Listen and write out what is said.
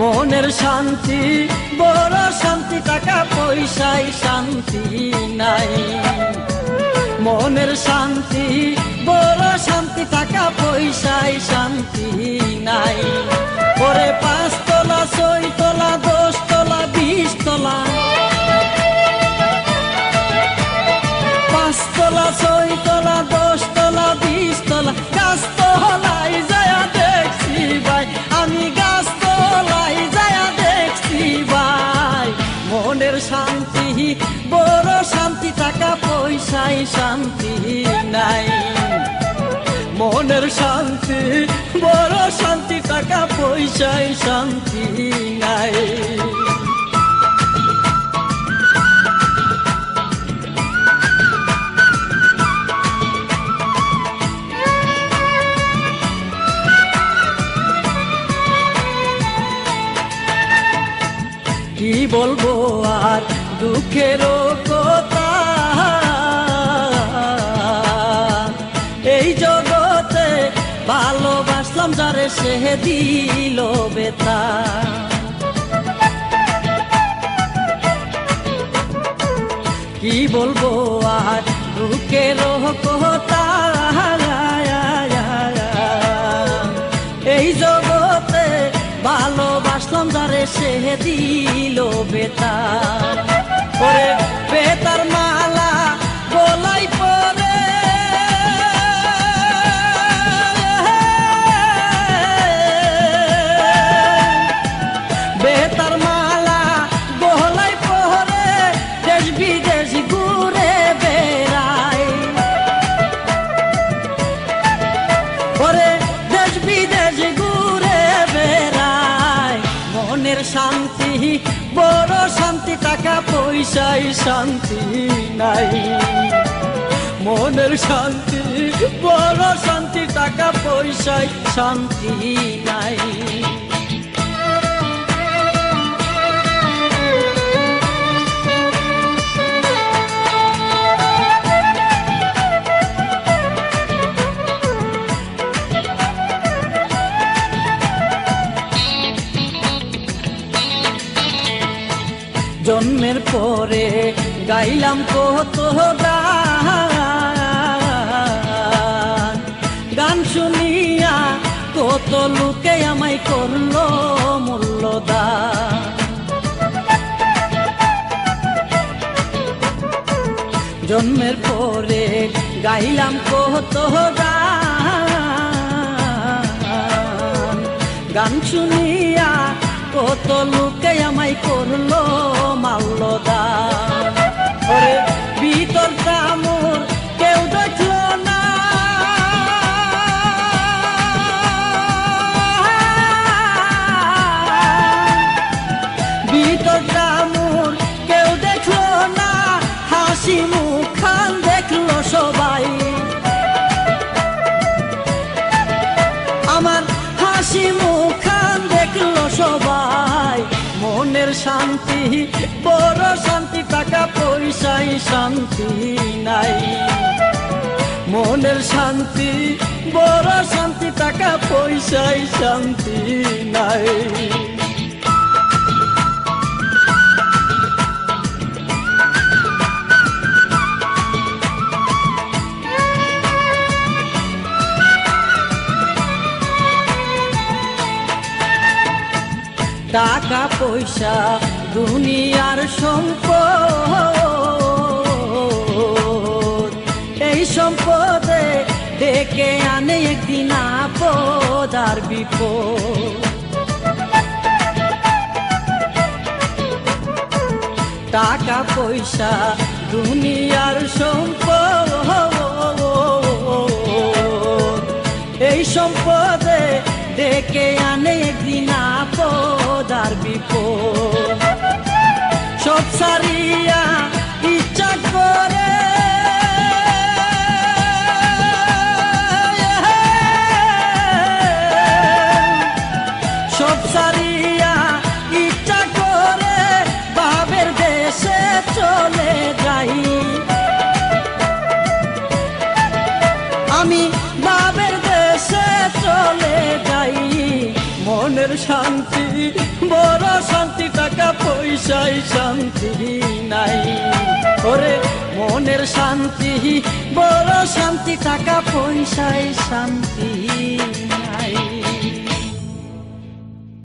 মনের শান্তি বড় শান্তি, টাকা পয়সায় শান্তি নাই। মনের শান্তি বড় শান্তি, টাকা পয়সায় শান্তি নাই। ওরে 5 তলা 6 তলা 10 তলা 20 তলা, 5 তলা 6 তলা 10 তলা 20 তলা, গাছতলায় যায়া দেখছি ভাই, আমি গাছতলায় যায়া দেখছি ভাই। মনের শান্তি বড় শান্তি, টাকা পয়সায় শান্তি নাই। মনের শান্তি বড় শান্তি, টাকা পয়সায় শান্তি নাই। কি বলবো আর দুঃখের কথা, এই জগতে ভালোবাসলাম যারে সে দিল বেতা। কি বলবো আর দুঃখের কথা, এই জগতে ভালোবাসলাম যারে সে দিল বেতা। ওরে বেতার মালা গলাই পরে, বেতার মালা গলাই পরে, দেশ বিদেশ ঘুরে বেড়ায়। ওরে দেশ বিদেশ ঘুরে বেড়ায়। মনের শান্তি বড় শান্তি, টাকা পয়সায় শান্তি নাই। মনের শান্তি বড় শান্তি, টাকা পয়সায় শান্তি নাই। জন্মের পরে গাইলাম কত গান, গান শুনিয়া কত লোকে আমায় করলো মূল্যদান। জন্মের পরে গাইলাম কত গান, গান শুনিয়া কত লোকে আমায় করলো মাল্যদান। ওরে ভিতরটা মোর কেউ দেখলো না, ভিতরটা মোর কেউ দেখলো না, হাসি মুখখান দেখলো সবাই। আমার হাসি মুখখান দেখলো সবাই। মনের শান্তি বড় শান্তি, টাকা পয়সায় শান্তি নাই। মনের শান্তি বড় শান্তি, টাকা পয়সায় শান্তি নাই। টাকা পয়সা দুনিয়ার সম্পদ, এই সম্পদে ডেকে আনে একদিন আপদ আর বিপদ। টাকা পয়সা দুনিয়ার সম্পদ, এই সম্পদে ডেকে আনে একদিন আপদ আর বিপদ। সব সারিয়া ইচ্ছা করে, সব সারিয়া ইচ্ছা করে বাবের দেশে চলে যাই। আমি বাবের দেশে চলে যাই। মনের শান্তি বড় শান্তি টাকা পয়সায় শান্তি নাই ওরে মনের শান্তি বড় শান্তি টাকা পয়সায় শান্তি নাই